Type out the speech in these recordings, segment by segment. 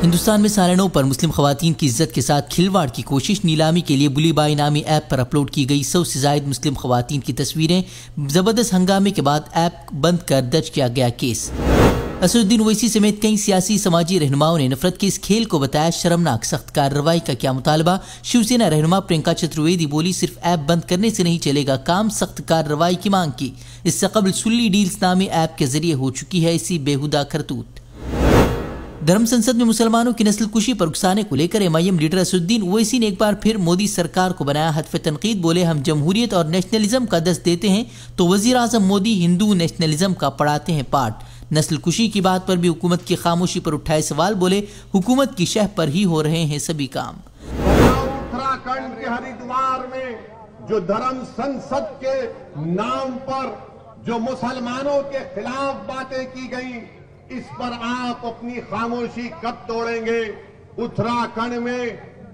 हिंदुस्तान में सालानों पर मुस्लिम खवातीन की इज्जत के साथ खिलवाड़ की कोशिश। नीलामी के लिए बुली बाई नामी ऐप पर अपलोड की गई 100 से जायद मुस्लिम खवातीन की तस्वीरें। जबरदस्त हंगामे के बाद ऐप बंद कर दर्ज किया गया केस। असदुद्दीन ओवैसी समेत कई सियासी समाजी रहनुमाओं ने नफरत के इस खेल को बताया शर्मनाक। सख्त कार्रवाई का क्या मुतालबा। शिवसेना रहनुमा प्रियंका चतुर्वेदी बोली, सिर्फ ऐप बंद करने से नहीं चलेगा काम, सख्त कार्रवाई की मांग की। इससे कबल सुल्ली डील्स नामी ऐप के जरिए हो चुकी है इसी बेहुदा करतूत। धर्म संसद में मुसलमानों की नस्ल कुशी पर उकसाने को लेकर एमआईएम लीडर असदुद्दीन ओवैसी ने एक बार फिर मोदी सरकार को बनाया हत्फ तनकीद। बोले, हम जमहूरियत और नेशनलिज्म का दस्त देते हैं तो वजीर आजम मोदी हिंदू नेशनलिज्म का पढ़ाते हैं पाठ। नस्ल कुशी की बात पर भी हुकूमत की खामोशी पर उठाए सवाल। बोले, हुकूमत की शह पर ही हो रहे हैं सभी काम। उत्तराखंड के हरिद्वार में जो धर्म संसद के नाम पर जो मुसलमानों के खिलाफ बातें की गई, इस पर आप अपनी खामोशी कब तोड़ेंगे? उत्तराखंड में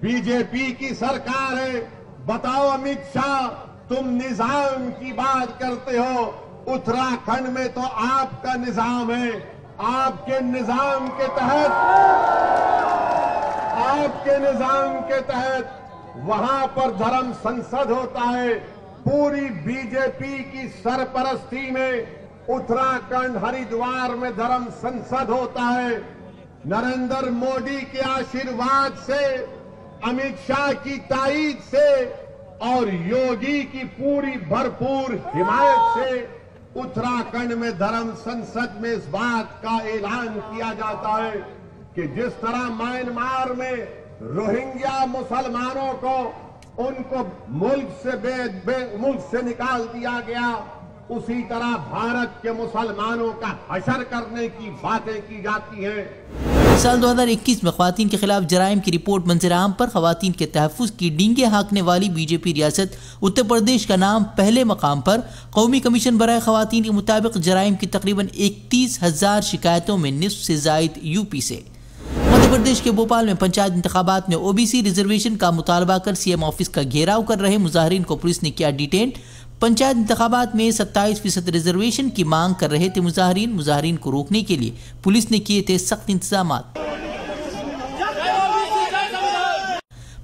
बीजेपी की सरकार है। बताओ अमित शाह, तुम निजाम की बात करते हो, उत्तराखंड में तो आपका निजाम है। आपके निजाम के तहत वहां पर धर्म संसद होता है। पूरी बीजेपी की सरपरस्ती में उत्तराखंड हरिद्वार में धर्म संसद होता है। नरेंद्र मोदी के आशीर्वाद से, अमित शाह की ताईद से और योगी की पूरी भरपूर हिमायत से उत्तराखंड में धर्म संसद में इस बात का ऐलान किया जाता है कि जिस तरह म्यांमार में रोहिंग्या मुसलमानों को उनको मुल्क से निकाल दिया गया, उसी तरह भारत के मुसलमानों का हशर करने की बातें की जाती हैं। साल 2021 में खवातीन के खिलाफ जराइम की रिपोर्ट मंजर आम पर। खवातीन के तहफ्फुज की डींगे हाँकने वाली बीजेपी रियासत उत्तर प्रदेश का नाम पहले मकाम पर। कौमी कमीशन बराए खवातीन के मुताबिक जराइम की तकरीबन 31,000 शिकायतों में निस्फ से जायद यूपी से। मध्य प्रदेश के भोपाल में पंचायत इंतखाबात में ओबीसी रिजर्वेशन का मुतालबा कर सीएम ऑफिस का घेराव कर रहे मुजाहिरीन को पुलिस ने किया डिटेन। पंचायत इंतखाबात में 27% रिजर्वेशन की मांग कर रहे थे मुजाहिरीन को रोकने के लिए पुलिस ने किए थे सख्त इंतजामात।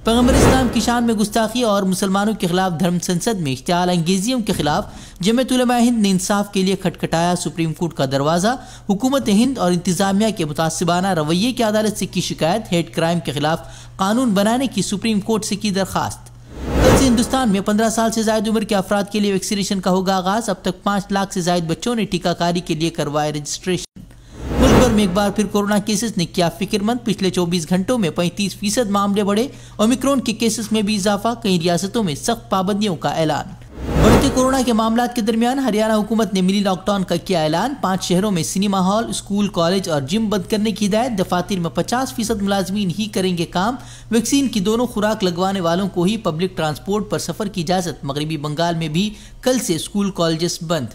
पैगंबर इस्लाम की शान में गुस्ताखी और मुसलमानों के खिलाफ धर्म संसद में इश्तिआल अंगेजियों के खिलाफ जमीयत उलमा हिंद ने इंसाफ के लिए खटखटाया सुप्रीम कोर्ट का दरवाजा। हुकूमत हिंद और इंतजामिया के मुतासिबाना रवैये की अदालत से की शिकायत। हेड क्राइम के खिलाफ कानून बनाने की सुप्रीम कोर्ट से की दरखास्त। कल से हिंदुस्तान में 15 साल से ज्यादा उम्र के अफराद के लिए वैक्सीनेशन का होगा आगाज। अब तक 5 लाख से ज्यादा बच्चों ने टीकाकारी के लिए करवाया रजिस्ट्रेशन। मुल्क भर में एक बार फिर कोरोना केसेस ने किया फिक्रमंद। पिछले 24 घंटों में 35% मामले बढ़े। ओमिक्रॉन के केसेस में भी इजाफा। कई रियासतों में सख्त पाबंदियों का ऐलान। बढ़ते कोरोना के मामलात के दरमियान हरियाणा हुकूमत ने मिनी लॉकडाउन का किया ऐलान। 5 शहरों में सिनेमा हॉल, स्कूल, कॉलेज और जिम बंद करने की हिदायत। दफातर में 50% मुलाजमीन ही करेंगे काम। वैक्सीन की दोनों खुराक लगवाने वालों को ही पब्लिक ट्रांसपोर्ट पर सफर की इजाजत। मगरबी बंगाल में भी कल से स्कूल कॉलेजेस बंद।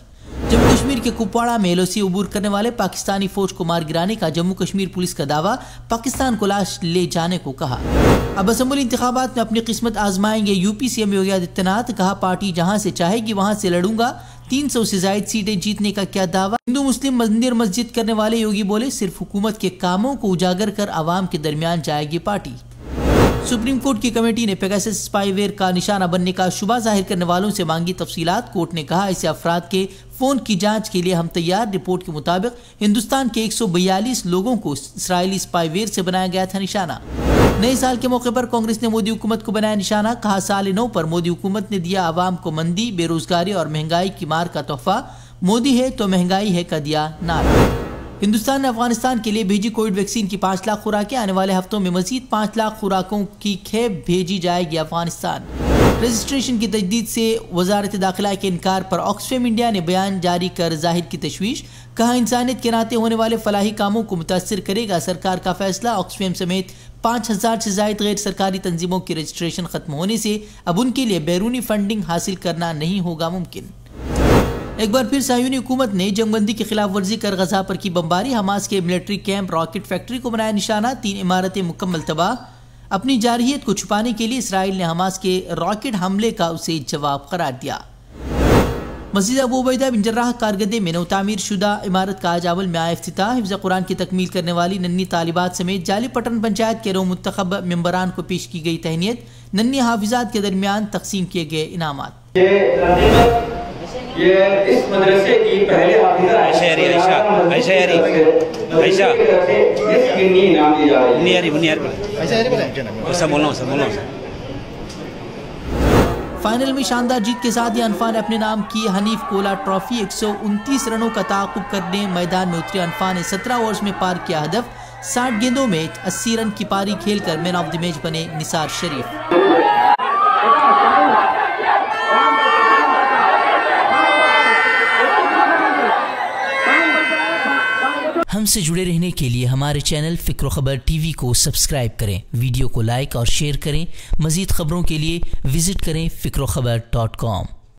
जम्मू कश्मीर के कुपवाड़ा में एलओसी अबूर करने वाले पाकिस्तानी फौज को मार गिराने का जम्मू कश्मीर पुलिस का दावा। पाकिस्तान को लाश ले जाने को कहा। अब असेंबली इंतखाबात में अपनी किस्मत आजमाएंगे यूपी सीएम योगी आदित्यनाथ। कहा, पार्टी जहां से चाहेगी वहां से लड़ूंगा। 300 से ज्यादा सीटें जीतने का क्या दावा। हिंदू मुस्लिम मंदिर मस्जिद करने वाले योगी बोले, सिर्फ हुकूमत के कामों को उजागर कर आवाम के दरमियान जाएगी पार्टी। सुप्रीम कोर्ट की कमेटी ने पेगासस स्पाईवेयर का निशाना बनने का शुबा जाहिर करने वालों से मांगी तफसीलात। कोर्ट ने कहा, ऐसे अफराद के फोन की जांच के लिए हम तैयार। रिपोर्ट के मुताबिक हिंदुस्तान के 142 लोगों को इसराइली स्पाईवेयर से बनाया गया था निशाना। नए साल के मौके पर कांग्रेस ने मोदी हुकूमत को बनाया निशाना। कहा, साल नौ पर मोदी हुकूमत ने दिया आवाम को मंदी, बेरोजगारी और महंगाई की मार का तोहफा। मोदी है तो महंगाई है का दिया नारा। हिंदुस्तान ने अफगानिस्तान के लिए भेजी कोविड वैक्सीन की 5 लाख खुराकें। आने वाले हफ्तों में मजीद 5 लाख खुराकों की खेप भेजी जाएगी अफगानिस्तान। रजिस्ट्रेशन की तजदीद से वजारत दाखिला के इनकार पर ऑक्सफैम इंडिया ने बयान जारी कर जाहिर की तशवीश। कहा, इंसानियत के नाते होने वाले फलाही कामों को मुतासर करेगा सरकार का फैसला। ऑक्सफैम समेत 5,000 से ज्यादा गैर सरकारी तंजीमों की रजिस्ट्रेशन खत्म होने से अब उनके लिए बैरूनी फंडिंग हासिल करना नहीं होगा मुमकिन। एक बार फिर सायूनी हुकूमत ने जंगबंदी की खिलाफ वर्जी कर गजा पर की बमबारी। हमास के मिलिट्री कैंप, रॉकेट फैक्ट्री को बनाया निशाना। 3 इमारतें मुकम्मल तबाह। अपनी जारहियत को छुपाने के लिए इसराइल ने हमास के रॉकेट हमले का उसे जवाब करार दिया। मस्जिद अबू उबैदा बिन जर्राह कारगदे में नौ तामीर शुदा इमारत का आज अवल में आया इफ्तिताह। हिफ्ज़ कुरान की तकमील करने वाली नन्ही तालिबात समेत जाली पटन पंचायत के रो मुंतखब मेंबरान को पेश की गई तहनीत। नन्ही हाफिजात के दरमियान तकसीम किए गए इनामात। ये इस मदरसे की पहले हाफिजा फाइनल में शानदार जीत के साथ ही अनफा ने अपने नाम की हनीफ कोला ट्रॉफी 129 रनों का ताक़ुब करने मैदान में उतरे। अनफा ने 17 ओवर्स में पार किया हदफ। 60 गेंदों में 80 रन की पारी खेलकर मैन ऑफ द मैच बने निसार शरीफ। हमसे जुड़े रहने के लिए हमारे चैनल फ़िक्र ख़बर टीवी को सब्सक्राइब करें, वीडियो को लाइक और शेयर करें। मज़ीद खबरों के लिए विजिट करें फ़िक्रखबर.com।